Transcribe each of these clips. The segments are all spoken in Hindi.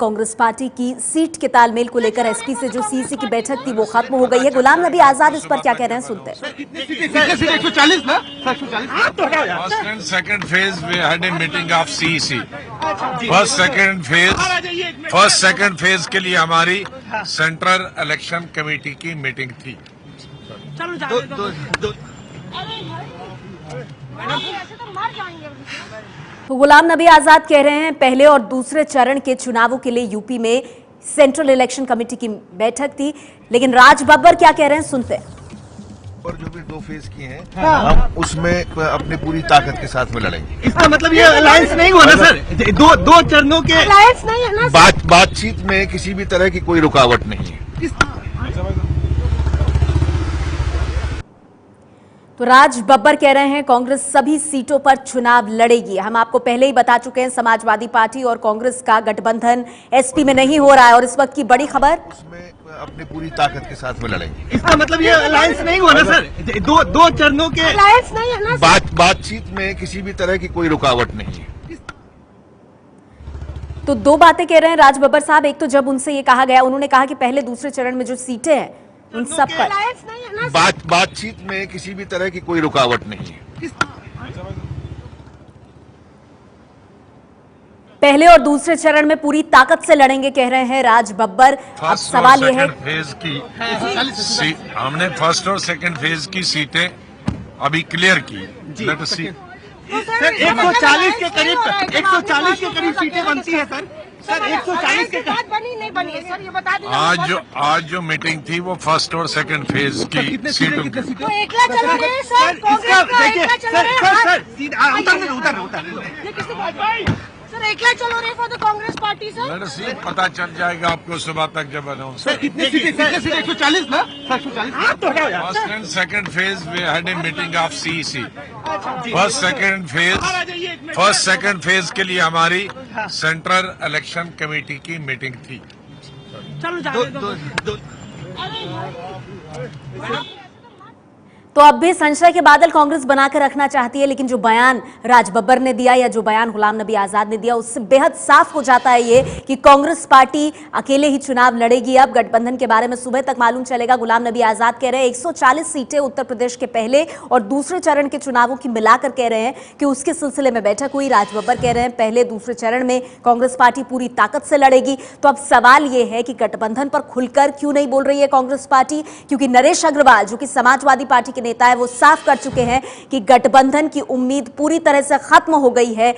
कांग्रेस पार्टी की सीट के तालमेल को लेकर एसपी से जो सीसी की बैठक थी वो खत्म हो गई है। गुलाम नबी आजाद इस पर क्या कह रहे हैं, सुनते हैं। First and second phase we had a meeting of CEC. First second phase के लिए हमारी सेंट्रल इलेक्शन कमेटी की मीटिंग थी। तो गुलाम नबी आजाद कह रहे हैं पहले और दूसरे चरण के चुनावों के लिए यूपी में सेंट्रल इलेक्शन कमेटी की बैठक थी, लेकिन राज बब्बर क्या कह रहे हैं, सुनते हैं। और जो भी 2 फेज किए हैं हम उसमें अपनी पूरी ताकत के साथ में लड़ेंगे। इसका मतलब ये अलायंस नहीं हुआ ना सर, दो चरणों के अलायंस नहीं है ना। बातचीत में किसी भी तरह की कोई रुकावट नहीं है। तो राज बब्बर कह रहे हैं कांग्रेस सभी सीटों पर चुनाव लड़ेगी। हम आपको पहले ही बता चुके हैं समाजवादी पार्टी और कांग्रेस का गठबंधन एसपी में नहीं हो रहा है, और इस वक्त की बड़ी खबर उसमें अपनी पूरी ताकत के साथ में लड़ेंगे। इसका मतलब ये अलायंस नहीं हुआ ना सर, दो चरणों के अलायंस नहीं है ना। बातचीत में किसी भी तरह की कोई रुकावट नहीं है। तो 2 बातें कह रहे हैं राज बब्बर साहब। एक तो जब उनसे ये कहा गया, उन्होंने कहा कि पहले दूसरे चरण में जो सीटें हैं उन सब पर बातचीत में किसी भी तरह की कोई रुकावट नहीं है। पहले और दूसरे चरण में पूरी ताकत से लड़ेंगे, कह रहे हैं राज बब्बर। अब सवाल यह है फेज की हमने फर्स्ट और सेकंड फेज की सीटें अभी क्लियर की। लेट अस सी। सर 140 के करीब सीटें बनती है सर। 140 के बाद बनी नहीं बनी है सर, ये बता दीजिए। आज जो मीटिंग थी वो फर्स्ट और सेकंड फेज की सीटों की। तो एकला चल रहे हैं सर, कांग्रेस का एकला चल रहे हैं सर, एकला चल रहे हैं for the Congress party sir. Let us see, पता चल जाएगा आपको सुबह तक जब अनाउंस। कितनी सीटें 140 ना? 140 first and second phase we had a meeting of CEC. First second phase के लिए हमारी सेंट्रल इलेक्शन कमेटी की मीटिंग थी। तो अब भी संशय के बादल कांग्रेस बनाकर रखना चाहती है, लेकिन जो बयान राज बब्बर ने दिया या जो बयान गुलाम नबी आजाद ने दिया उससे बेहद साफ हो जाता है ये कि कांग्रेस पार्टी अकेले ही चुनाव लड़ेगी। अब गठबंधन के बारे में सुबह तक मालूम चलेगा। गुलाम नबी आजाद कह रहे हैं 140 सीटें उत्तर प्रदेश के पहले और दूसरे चरण के चुनावों की मिलाकर कह रहे हैं कि उसके सिलसिले में बैठक हुई। राज बब्बर कह रहे हैं पहले दूसरे चरण में कांग्रेस पार्टी पूरी ताकत से लड़ेगी। तो अब सवाल ये है कि गठबंधन पर खुलकर क्यों नहीं बोल रही है कांग्रेस पार्टी, क्योंकि नरेश अग्रवाल जो कि समाजवादी पार्टी के नेता है वो साफ कर चुके हैं कि गठबंधन की उम्मीद पूरी तरह से खत्म हो गई है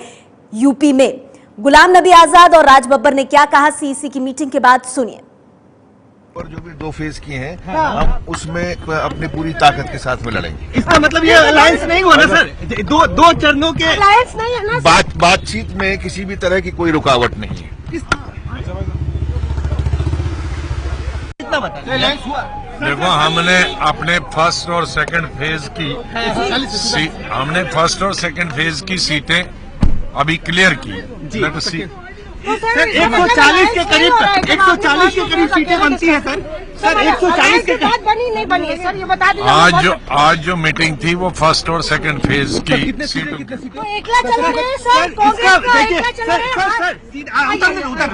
यूपी में। गुलाम नबी आजाद और राज बब्बर ने क्या कहा सीईसी की मीटिंग के बाद, सुनिए। और जो भी 2 फेज किए हैं हम उसमें अपनी पूरी ताकत के साथ में लड़ेंगे। इसका मतलब ये अलायंस नहीं हुआ ना सर, दो चरणों के अलायंस नहीं है ना। बातचीत में किसी भी तरह की कोई रुकावट नहीं है। कितना बता अलायंस हुआ? देखो, हमने अपने फर्स्ट और सेकंड फेज की सीटें अभी क्लियर की। लेट अस सी। सर 140 के करीब सीटें बनती है सर। 140 के बाद बनी नहीं बनी है सर, ये बता दीजिए। आज जो मीटिंग थी वो फर्स्ट और सेकंड फेज की सीटों की। तो एकला चल रहे हैं सर, कांग्रेस का एकला चल रहे हैं। उधर